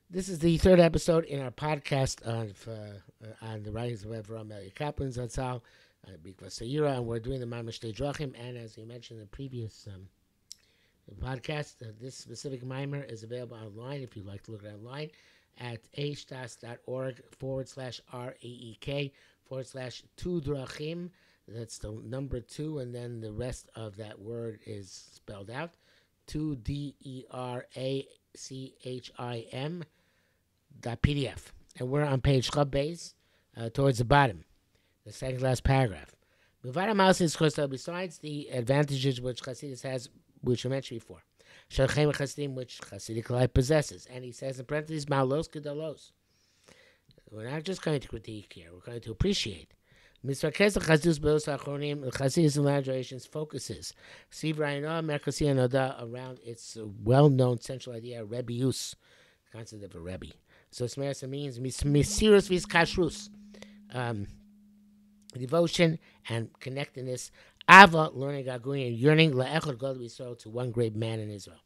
This is the third episode in our podcast on the writings of Avrohom Kaplan Zatzal, Bikva Sayira, and we're doing the Shtei Derachim. And as we mentioned in the previous podcast, this specific mimer is available online if you'd like to look it online at ashtas.org/RAEK/2 Derachim. That's the number 2, and then the rest of that word is spelled out. 2DERACHIM .pdf, and we're on page Chab Beis, towards the bottom, the second last paragraph. Besides the advantages which Chassidus has, which I mentioned before, which Chassidic life possesses, and he says in parentheses, Malos Kedalos. We're not just going to critique here; we're going to appreciate. Chassidus and generations focuses around its well-known central idea, Rebbeus, concept of a Rebbe. So Smersa means Misirus vis Kashrus, devotion and connectedness. Ava, learning Gaguin, and yearning La'echad God Yisrael, to one great man in Israel.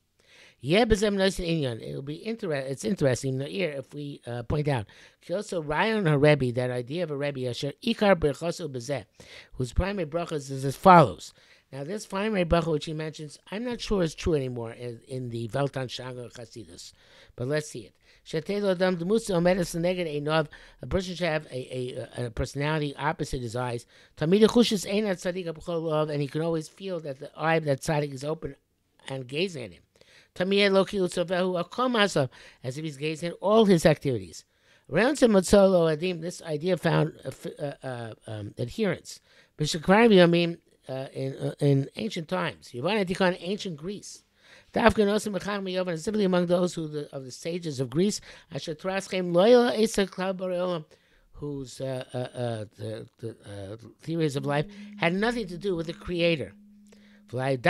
It'll be interesting. It's interesting if we point out also Ryan or Rebbe, that idea of a Rebbe, Asher Ikar Berchosu Bezeh, whose primary brachas is as follows. Now, this primary bracha which he mentions, I'm not sure is true anymore in the Veltan Shanga Chasidus, but let's see it. A person should have a personality opposite his eyes, and he can always feel that the eye of that tzaddik is open and gazing at him. As if he's gazing at all his activities. Around this idea found adherence. In ancient times, ancient Greece, simply among those of the sages of Greece, whose the theories of life had nothing to do with the Creator. And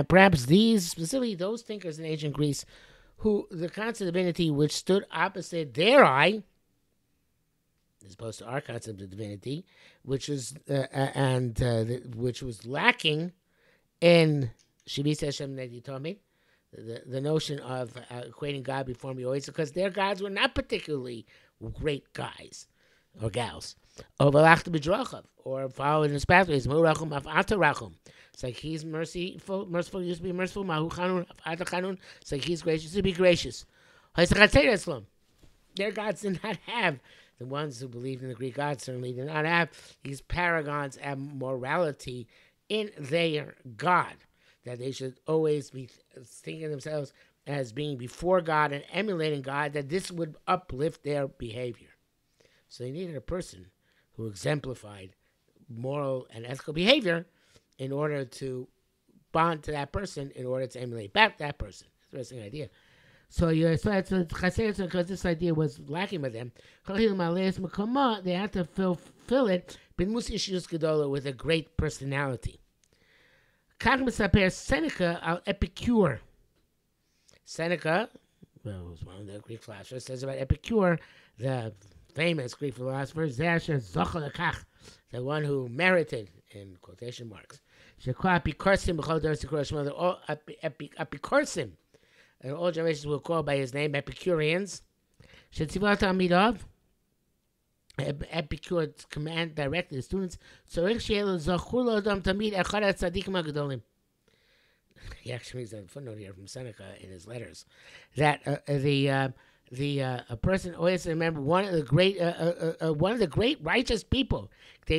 perhaps these, specifically those thinkers in ancient Greece, who the concept of divinity which stood opposite their eye, as opposed to our concept of divinity, which was which was lacking in Shivisa Hashem Negi Tomid, the notion of equating God before me always, because their gods were not particularly great guys or gals. Or following his pathways. It's like he's merciful, used to be merciful. It's like he's gracious to be gracious. Their gods did not have, the ones who believed in the Greek gods certainly did not have these paragons of morality in their God, that they should always be thinking of themselves as being before God and emulating God, that this would uplift their behavior. So they needed a person who exemplified moral and ethical behavior in order to bond to that person, in order to emulate back that person. Interesting idea. So that's because this idea was lacking with them. They had to fill it with a great personality. Seneca al Epicure. Seneca, was one of the Greek philosophers, says about Epicure, the famous Greek philosopher, the one who merited, in quotation marks, Epicorsim, and all generations will call by his name Epicureans. Epicure's command directed the students. He actually makes a footnote here from Seneca in his letters that a person always remember one of the great righteous people. So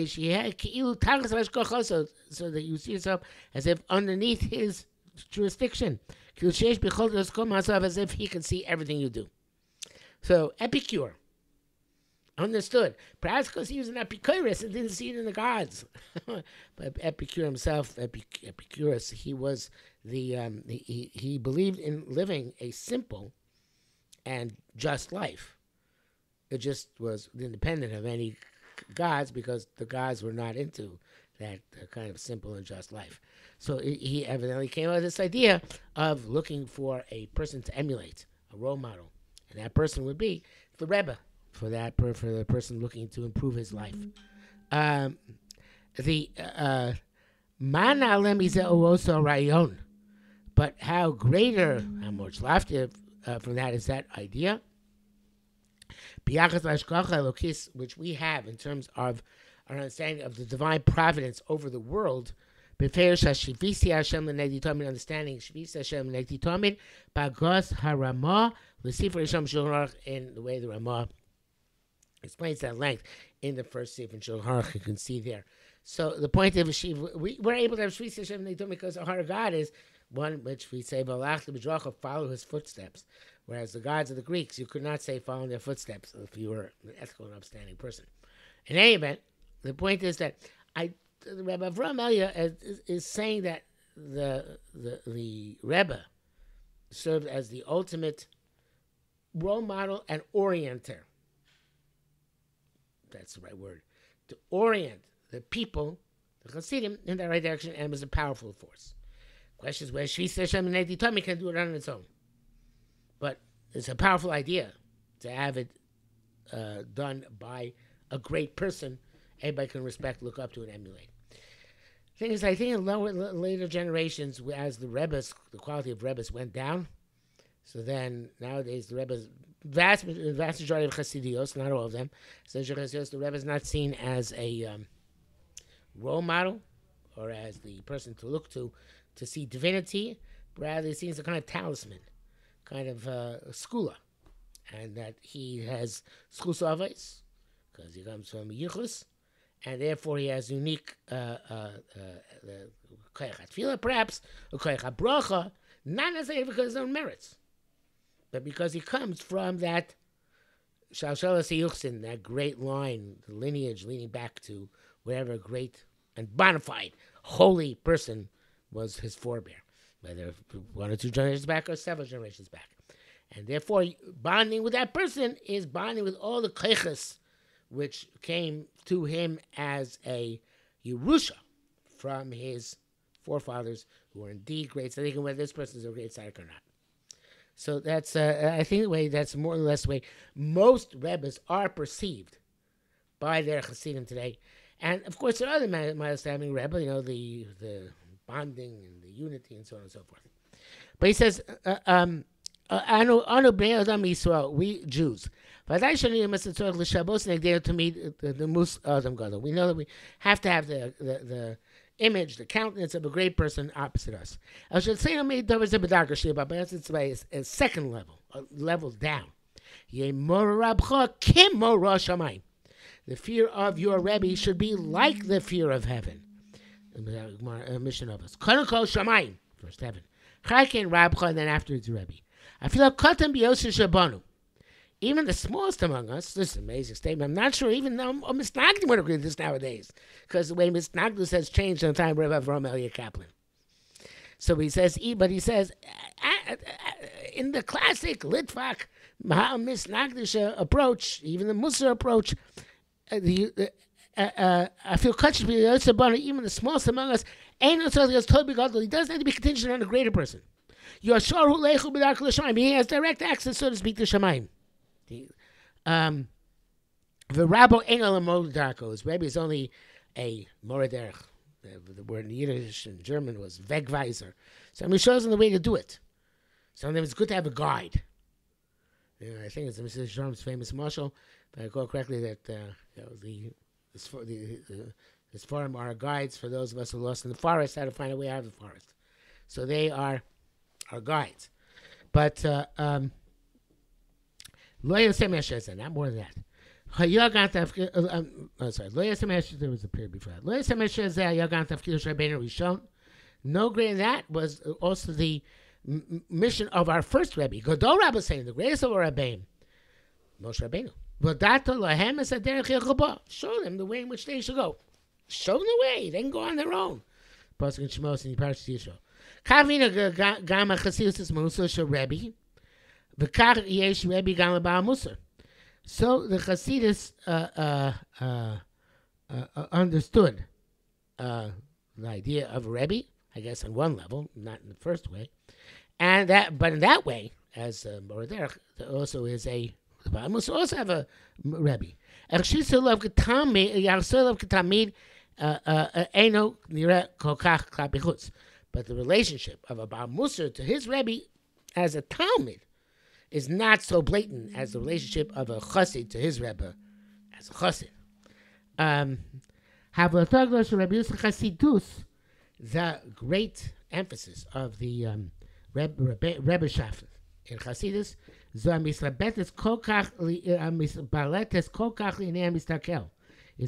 that you see yourself as if underneath his jurisdiction, as if he can see everything you do. So Epicure understood, perhaps because he was an Epicurus and didn't see it in the gods. But Epicure himself, Epicurus, he was he believed in living a simple and just life. It just was independent of any gods, because the gods were not into that kind of simple and just life. So he evidently came up with this idea of looking for a person to emulate, a role model, and that person would be the Rebbe, for the person looking to improve his life. Man alem is also rayon. But how greater, how much loftier from that is that idea, which we have in terms of our understanding of the divine providence over the world. Understanding Shvisi Hashem Negdi Tomid, Bagos Harama, L'Sifra Yisham Shulchan Aruch, in the way the Ramah explains that length in the first Sifra in Shulchan Aruch. You can see there. So the point of Shiva, we're able to have Shvisi Hashem Negdi Tomid because the heart of God is one which we say, follow his footsteps. Whereas the gods of the Greeks, you could not say follow their footsteps if you were an ethical and upstanding person. In any event, the point is that Rabbi Avrohom Eliyahu is saying that the Rebbe served as the ultimate role model and orienter. That's the right word. To orient the people, the Hasidim, in the right direction, and was a powerful force. Question is where Shvisi Hashem and Negdi Tomid can do it on its own. But it's a powerful idea to have it done by a great person everybody can respect, look up to, and emulate. The thing is, I think in later generations, as the quality of Rebbes went down, so then nowadays the Rebbes, vast majority of Chassidios, not all of them, so the Rebbe is not seen as a role model or as the person to look to see divinity, but rather seen as a kind of talisman, kind of skula, and that he has schus avos because he comes from Yichus, and therefore he has unique koyach tefillah, perhaps, or koyach bracha, not necessarily because of his own merits, but because he comes from that shalshalas yuchsin, that great line, the lineage leading back to whatever great and bona fide holy person was his forebear, whether 1 or 2 generations back or several generations back. And therefore, bonding with that person is bonding with all the koyches which came to him as a Yerusha from his forefathers, who were indeed great tzaddikim, whether this person is a great tzaddik or not. So that's, I think, the way that's more or less the way most Rebbes are perceived by their Hasidim today. And of course, there are other milestoning Rebbe, the bonding and the unity and so on and so forth. But he says, Anu bnei Adam Yisrael, we Jews. We know that we have to have the image, the countenance of a great person opposite us. I should say, but it's by a second level, a level down. The fear of your Rebbe should be like the fear of heaven. Mission of us. First heaven. And then afterwards Rebbe. I feel like Katan B'Yosef Shabanu. Even the smallest among us, this is an amazing statement. I'm not sure even Miss Nagdi would agree with this nowadays, because the way Miss Nagdi has changed in the time of Rabbi Avrohom Eliyahu Kaplan. So he says, in the classic Litvak Miss Nagdi approach, even the Musar approach, I feel conscious of even the smallest among us, he doesn't have to be contingent on a greater person. He has direct access, so to speak, to Shamayim. The Rabbo Engel Modarko, his Rebbe is only a Moraderch. The word in Yiddish and German was Wegweiser. So he shows him the way to do it. Sometimes it's good to have a guide. I think it's Mrs. Sharm's famous marshal, if I recall correctly, that this forum are guides for those of us who are lost in the forest, how to find a way out of the forest. So they are our guides. But Lo Yosem Hashem, not more than that. Lo Yosem Hashem, there was a period before that. Lo Yosem Hashem, Yagan Tafkidosh Rabbeinu Rishon. No greater than that was also the mission of our first Rebbe. Godol Rabbi saying, the greatest of our Rebbeim, Moshe Rabbeinu. V'dato lahem es haderech yechubah. Show them the way in which they should go. Show them the way. They can go on their own. Pasuk in Shemos and Parashat Yisro. Kavina gam ha'chasidus is Musa shel Rebbe. V'kach yesh Rebbe gam l'Baal Musar. So the Chasidus understood the idea of a Rebbe, I guess on one level, not in the first way, but in that way, as Moraderech also is a Rebbe, must also have a Rebbe. Eino nira kokach klapi chutz. But the relationship of a Baal Musar to his Rebbe as a Talmud is not so blatant as the relationship of a Chassid to his Rebbe as a Chassid. The great emphasis of the Rebbe Shaft in Chassidus is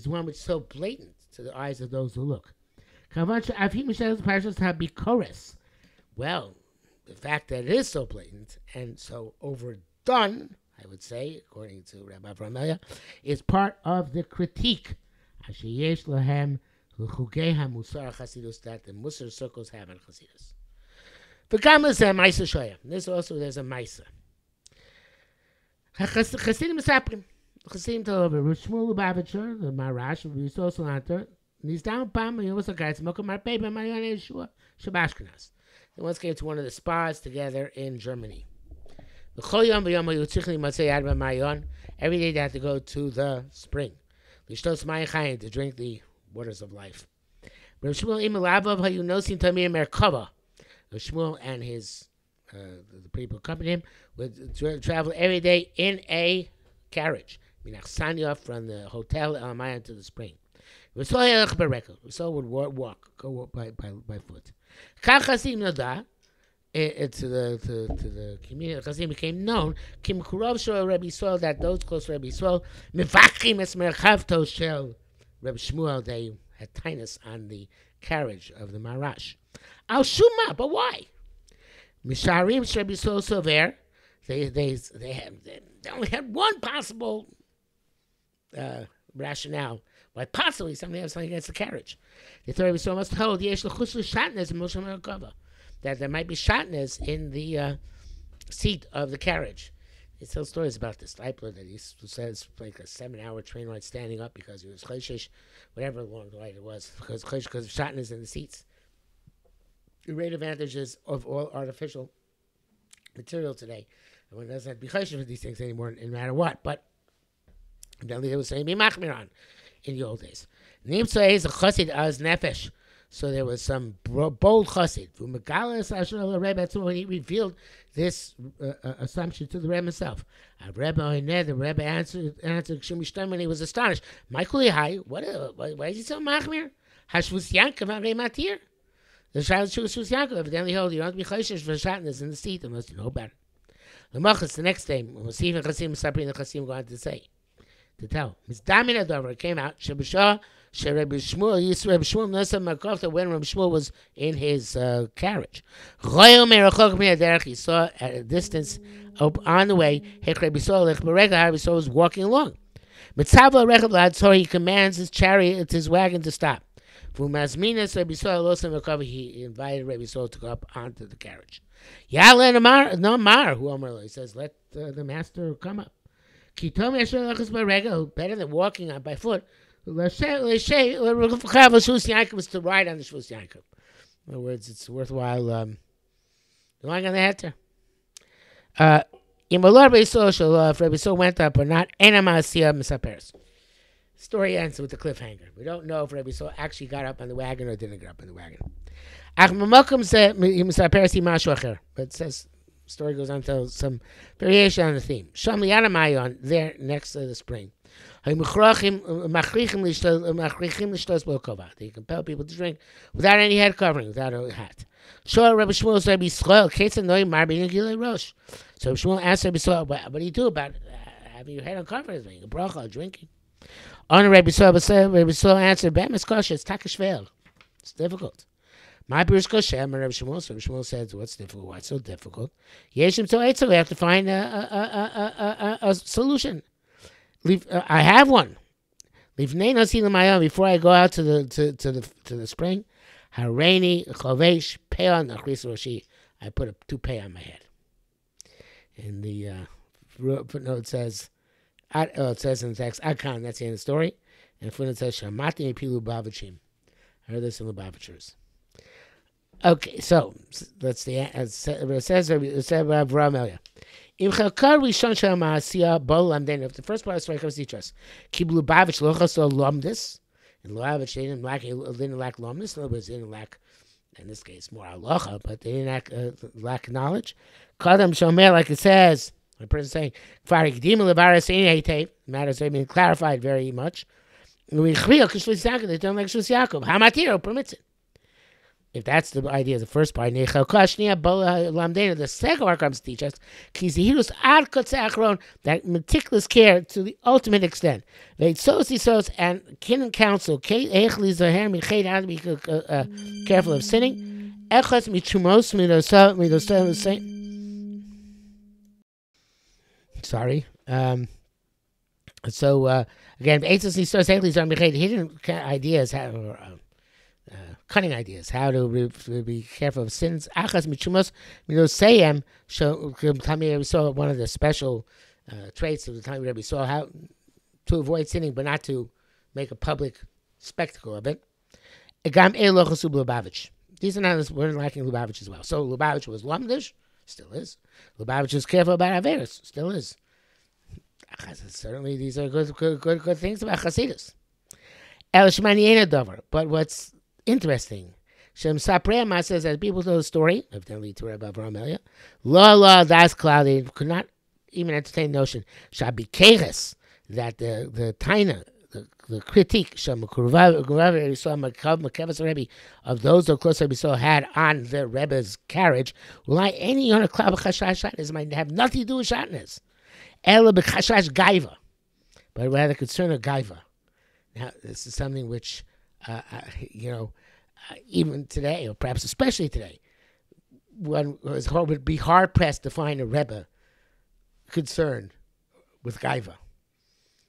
one which is so blatant to the eyes of those who look. Well, the fact that it is so blatant and so overdone, I would say, according to Rabbi Avrohom, is part of the critique that the Musar circles have in Chassidus. This also, there's a Maisa. Chassidim Mesaprim. Chassidim tell over Shmuel Lubavitcher, the Marash, the Yisrael Salanter, and he's down Pam, and he also got Mokum Marpei, but Marion Yeshua, Shabashkanas. They once came to one of the spas together in Germany. Every day they had to go to the spring to drink the waters of life. Shmuel and his the people accompanying him would travel every day in a carriage, from the hotel El Mayan to the spring. So would go by foot. To the community of Chassidim became known that those close to Rabbi Yisrael they had tightness on the carriage of the Marash. Al Shuma, but why? Misharim Rabbi Yisrael Sover, they only had one possible rationale why possibly somebody has something against the carriage. They thought Rabbi Yisrael must hold that there might be shatnez in the seat of the carriage. They tell stories about this Leipler that he says like a 7-hour train ride standing up because he was choshesh, whatever long ride it was, because of shatnez in the seats. The great advantages of all artificial material today. And one doesn't have to be choshesh with these things anymore, no matter what. But evidently they were saying be machmiran in the old days. Nimtza is a chassid as nefesh. So there was some bold chassid. When he revealed this assumption to the Rebbe himself, the Rebbe answered when he was astonished. Michael, why is he so machmir? Hashvus Yankov Avei Matir. The Shvus Yankov evidently held you don't be chayshish for shatnez in the seat unless you know better. The Machas the next day, when Stephen Chassim Sapri and the Chassim go on to tell. Misdamin Adover came out. Shabashah. Rabbi Shmuel when Rabbi Shmuel was in his carriage. He saw at a distance on the way, Rabbi Yisrael was walking along. So he commands his chariot, his wagon to stop. He invited Rabbi Yisrael to go up onto the carriage. He says, let the master come up. Better than walking on by foot. Was to ride on the Shvus Yankov. In other words, it's worthwhile going on the heter. If Rabbi Yisrael went up or not, story ends with the cliffhanger. We don't know if Rabbi Yisrael actually got up on the wagon or didn't get up on the wagon. But it says, story goes on to some variation on the theme. Sham Liyadamayon, there next to the spring. They compel people to drink without any head covering, without a hat. So Rabbi Shmuel asked Rabbi Yisrael, what do you do about having your head uncovered? A bracha, drinking. On Rabbi Yisrael answered, it's takashvel. It's difficult. My Rabbi Shmuel says, what's difficult? Why so difficult? We have to find a solution. I have one. Before I go out to the spring, Hareini Chovesh Peon Nachris Roshi. I put a toupee on my head. And the footnote says, it says in the text, Akan, that's the end of the story. And the footnote says, Shamati Pilu Bavachim. I heard this in the Bavachers. Okay, so that's the it says Avrohom. If the first part of the story comes to teach us, Kiblu Bavich Lochas Lomdis, In Lubavitch, they didn't lack lomnus. In other words, they didn't lack, in this case, more halacha, but they didn't lack knowledge. Kadam shomer, like it says, the person saying, matters have been clarified very much. They don't like Shus Yaakov. Hamatiro permits it. If that's the idea of the first part, the second part comes to teach us that meticulous care to the ultimate extent. And kin and counsel, careful of sinning. Sorry. Again, he didn't ideas how. Cunning ideas, how to be careful of sins. Achas mitzumos midosayim. We saw one of the special traits of the time Rabbi saw how to avoid sinning, but not to make a public spectacle of it. Egam elochasu Lubavitch. These are not we're lacking Lubavitch as well. So Lubavitch was lamdish, still is. Lubavitch was careful about averos, still is. Certainly, these are good things about Chasidus. But what's interesting, Shem Saprema says that people tell the story, evidently to Rabbi Avrohom, La das cloudy, could not even entertain the notion, Shabi Keres, that the Taina, the critique, Shem Makevas Rebbe, of those who close Rebbe saw had on the Rebbe's carriage, will I any on a cloud of Chashash Shatnez might have nothing to do with Shatnez. Ela B'Chashash Gaiva, but rather concern of Gaiva. Now, this is something which, even today, or perhaps especially today, one would be hard-pressed to find a Rebbe concerned with Gaiva.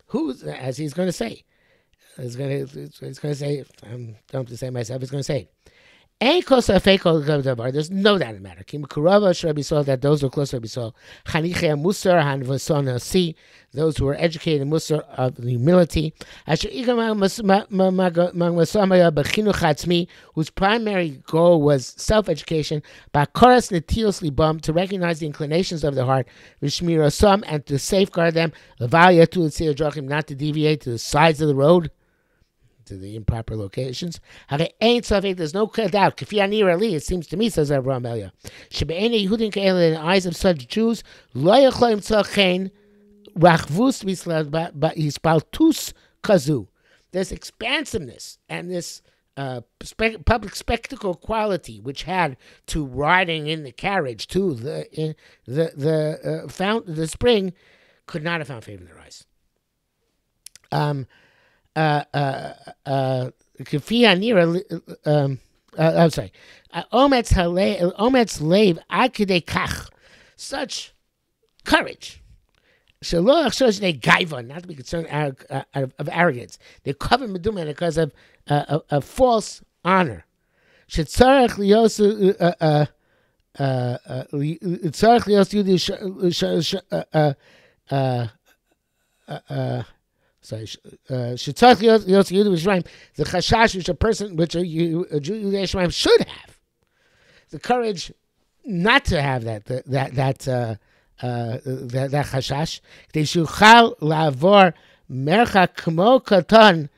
Who's, as he's going to say, he's going to say, I don't have to say myself, he's going to say, there's no doubt in the matter. That those who are close to Rabbi Saul, those who are educated in Musar of humility, whose primary goal was self-education, to recognize the inclinations of the heart, and to safeguard them, not to deviate to the sides of the road, to the improper locations. There's no doubt. It seems to me, says Avrohom, in the eyes of such Jews, there's expansiveness and this public spectacle quality which had to riding in the carriage to the spring could not have found favor in their eyes. I'm sorry. Ometz leiv ad kedei kach, such courage. Not to be concerned of arrogance. They cover meduma because of a false honor. The chashash which a person, which a Jew should have, the courage not to have that chashash. They shuchal lavor mercha kmo katan,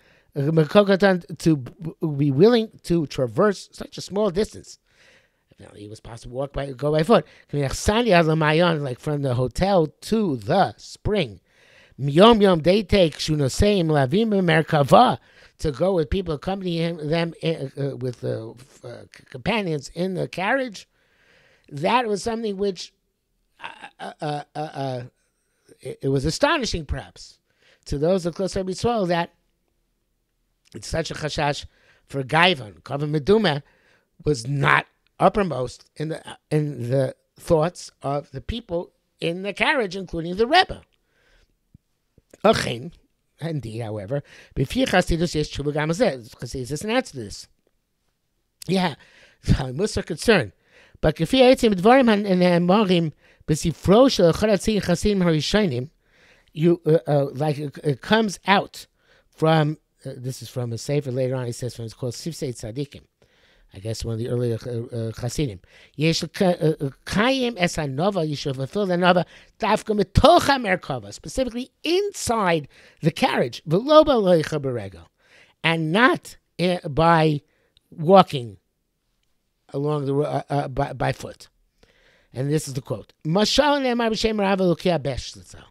to be willing to traverse such a small distance. It was possible to go by foot. Like from the hotel to the spring. Yom they take shunoseim lavim merkava, to go with people accompanying them with companions in the carriage. That was something which it was astonishing, perhaps, to those of close Rabbi Yisrael, that it's such a chashash for Gaivan. Kavah Meduma was not uppermost in the thoughts of the people in the carriage, including the Rebbe. Indeed, however, Chassidus is an answer to this. Yeah, most are concerned. But like it comes out from, this is from a sefer later on, he says, it's called Sifsei Tzadikim. I guess one of the earlier Chassidim. Yesh kayim es hanova, you should fulfill the nova, dafka metocha merkava, specifically inside the carriage, v'lo b'loicha b'rego, and not by walking along the by foot. And this is the quote. Mashal ne'emar b'shem Rav Elokia besh l'tzal.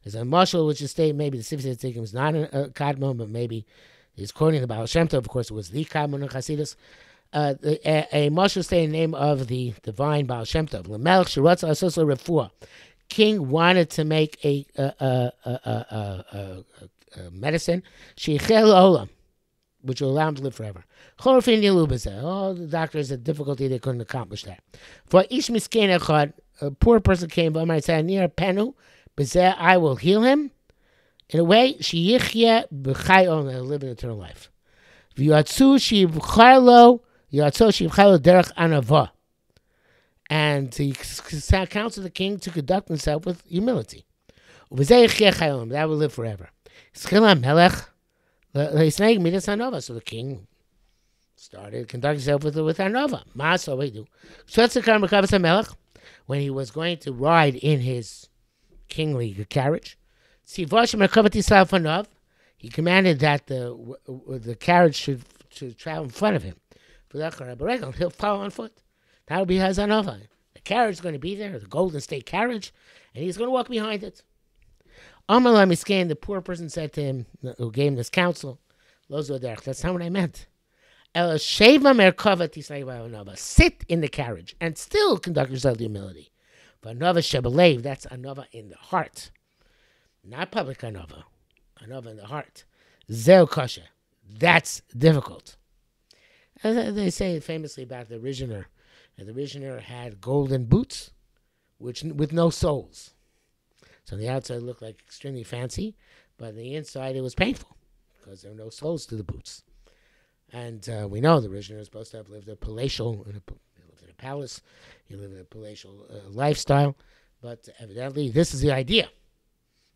There's a mashal which is stated, maybe the Sifsei Tzadikim was not a Kadmon, but maybe he's quoting the Baal Shem Tov. Of course, it was the Kadmon of Chasidus. A mashal stated in the name of the divine Baal Shem Tov. L'melech shirotza asoso refuah. King wanted to make a medicine, sheichel olam, which will allow him to live forever. All the doctors had difficulty; they couldn't accomplish that. For each miskein echad, a poor person came by and said, "Near penu, bezeh I will heal him in a way sheyichye b'chai olam, he'll live an eternal life." V'yatzu shivchalo derech anavah, and he counseled the king to conduct himself with humility. That will live forever. So the king started conducting himself with Anova. When he was going to ride in his kingly carriage, he commanded that the carriage should travel in front of him. He'll follow on foot. That will be his Anova. The carriage is going to be there, the Golden State carriage, and he's going to walk behind it. The poor person said to him, who gave him this counsel, that's not what I meant. Sit in the carriage and still conduct yourself with humility. But Anova Shebelev, that's Anova in the heart. Not public Anova. Anova in the heart. Zeo Kosher. That's difficult. As they say famously about the Rishner. The Rishner had golden boots with no soles. So on the outside it looked like extremely fancy, but on the inside it was painful because there were no soles to the boots. And we know the Rishner is supposed to have lived a palatial, he lived in a palace, he lived in a palatial lifestyle, but evidently this is the idea,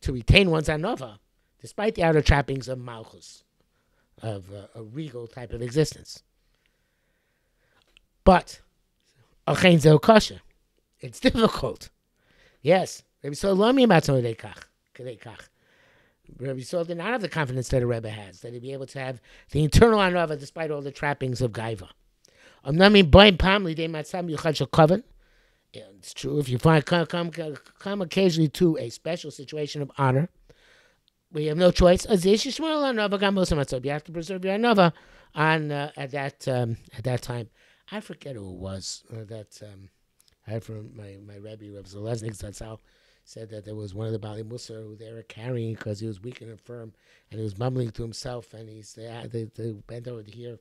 to retain one's Anova, despite the outer trappings of Malchus, of a regal type of existence. But, it's difficult. Yes. Rabbi Saul did not have the confidence that a Rebbe has, that he'd be able to have the internal Anova despite all the trappings of Gaiva. It's true, if you come occasionally to a special situation of honor, we have no choice. You have to preserve your Anova at that time. I forget who it was that I heard from my Rabbi, Rabbi Zaleznik Zatzal, said that there was one of the Bali Musar who they were carrying because he was weak and infirm, and he was mumbling to himself, and they bent over to hear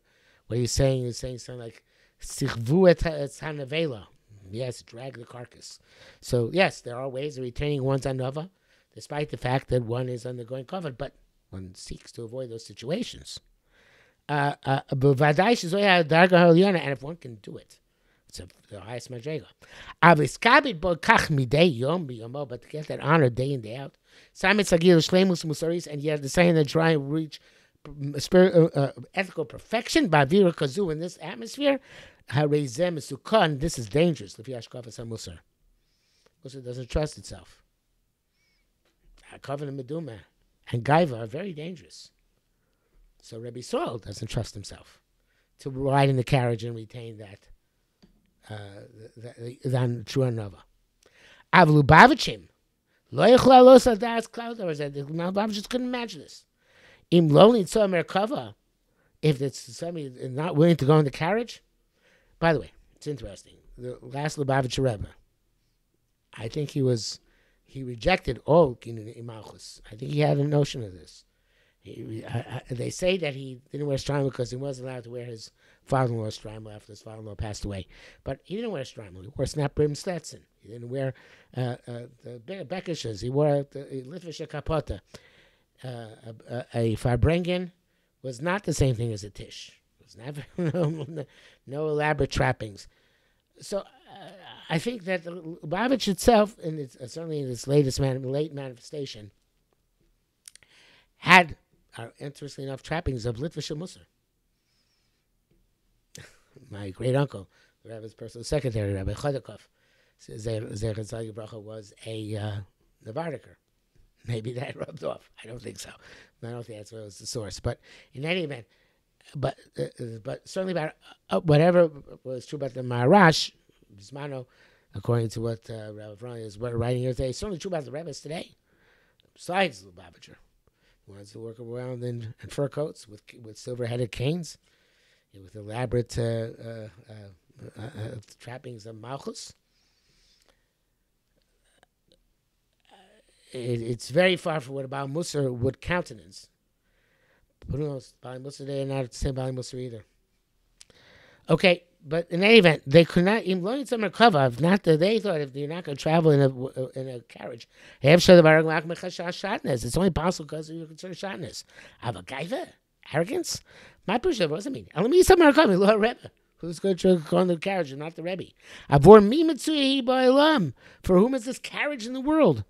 what he's saying. He was saying something like, Sichvu et hanavela. Yes, drag the carcass. So, yes, there are ways of retaining one's Anova, despite the fact that one is undergoing covet, but one seeks to avoid those situations. And if one can do it, it's the highest madrega. But to get that honor day in, day out, and yet the saying that try and reach ethical perfection by Vira Kazu in this atmosphere, this is dangerous. Musar doesn't trust itself. Kavan and Meduma and Gaiva are very dangerous. So Rabbi Saul doesn't trust himself to ride in the carriage and retain that true Anova. Avlu Bavichim, lo yichla lo sadas cloud. Lubavitch couldn't imagine this. Im lonely tzor merkava, if it's somebody not willing to go in the carriage. By the way, it's interesting. The last Lubavitch Rebbe, I think he rejected all Kinun Malchus. I think he had a notion of this. They say that he didn't wear shtreimel because he wasn't allowed to wear his father-in-law's shtreimel after his father-in-law passed away. But he didn't wear shtreimel. He wore snap brim stetson. He didn't wear the bekishes. He wore the litvisha kapota. A farbrengen was not the same thing as a tish. It was never no elaborate trappings. So I think that the Lubavitch itself, certainly in its late manifestation, had, interestingly enough, trappings of Litvish Musar. My great uncle, the Rabbi's personal secretary, Rabbi Chodakov, Zecher Tzaddik Bracha, was a Navardiker. Maybe that rubbed off. I don't think so. I don't think that's what was the source. But in any event, but certainly about whatever was true about the Maharash, Bismano, according to what Rabbi Avrohom is writing here today, certainly true about the Rebbes today. Besides the Lubavitcher, who wants to work around in fur coats with silver-headed canes, with elaborate trappings of Malchus. It's very far from what a Baal Musar would countenance. But who knows? Baal Musar, they are not the same Baal Musar either. Okay, but in any event, they could not even learn some recover. If not, they thought if you're not going to travel in a carriage, it's only possible because you consider shotness. Avagaiva, arrogance. My pusher wasn't mean. Let me some recover. Lord Rebbe, who's going to go in the carriage and not the Rebbe. Avor mi mitzuyi ba'olam. For whom is this carriage in the world?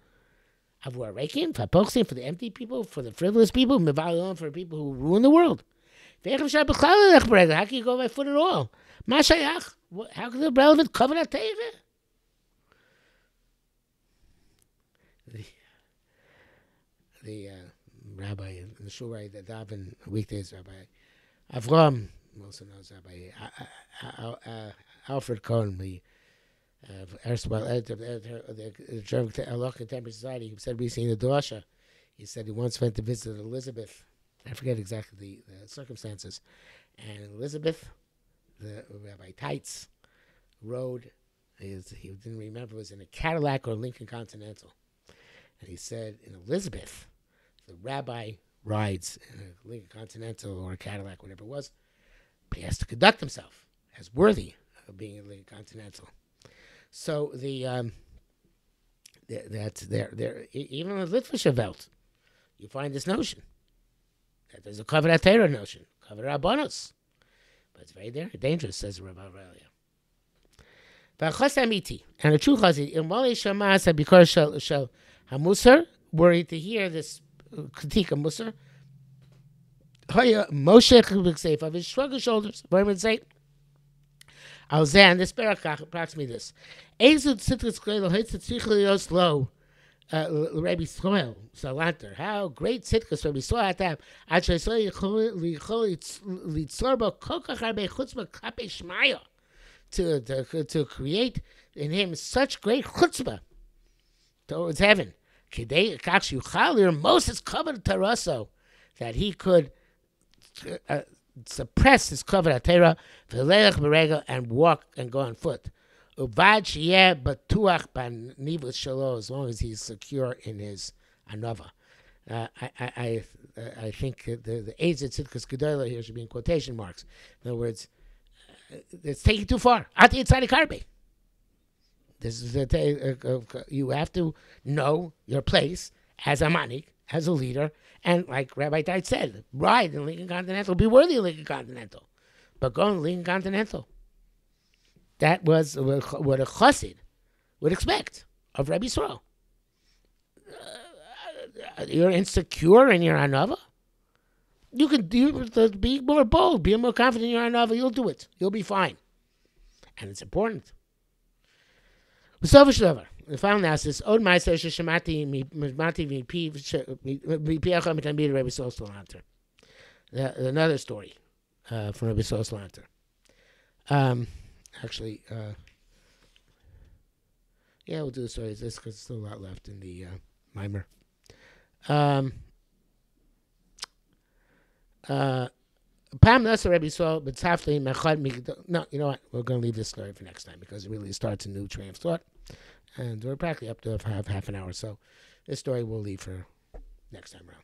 Avor rekim, for the empty people, for the frivolous people, mivalim, for people who ruin the world. How can you go by foot at all? How can the relevant cover that teva? The rabbi in the shul, right, the daven weekdays, Rabbi Avrohom, also knows Rabbi Alfred Cohen, the erstwhile editor of the German Contemporary Society, who said recently in the Drasha, he said he once went to visit Elizabeth. I forget exactly the circumstances. And Elizabeth, the Rabbi Teitz, rode, he didn't remember if it was in a Cadillac or Lincoln Continental. And he said, in Elizabeth, the rabbi rides in a Lincoln Continental or a Cadillac, whatever it was, but he has to conduct himself as worthy of being in a Lincoln Continental. So that's there. Even in the Litvischer Welt, you find this notion. There's a Kavod HaTorah notion, Kavod Rabbanos. But it's very dangerous, says Rabbi Avrohom. And a true chazid, in Wale Shamas HaBikor Shel HaMusar, were he to hear this critique of Musar, Moshe Chibuk of his shrug his shoulders, what would say? Al Zeh, and this barakach, approximately this. Ezut Sitris Kleilu Hitzit Tzrichlios Lo. Rabbi Soil Salanter. How great Sitkas Rabbi Soil had to have. To create in him such great chutzpah towards heaven. Moses covered Taraso that he could suppress his Kavod HaTorah and walk and go on foot. As long as he's secure in his anova. I think the Ezet Tzidkas Gedolah here should be in quotation marks. In other words, it's taking too far. This is you have to know your place as a manik, as a leader, and like Rabbi Tait said, ride in Lincoln Continental, be worthy of Lincoln Continental, but go in Lincoln Continental. That was what a chassid would expect of Rabbi Yisrael. You're insecure in your anava. You can be more bold, be more confident in your anava. You'll do it. You'll be fine, and it's important. The final analysis. Od ma'aser sheshemati mipi mipiacha mitamid Rabbi Yisrael Salanter. Another story from Rabbi Yisrael Salanter. Actually, we'll do the stories because there's still a lot left in the mimer. Pam Nasa Rabbi Yisrael, but Tzafli Mechad. No, you know what? We're going to leave this story for next time because it really starts a new train of thought, and we're practically up to half an hour. So this story we'll leave for next time around.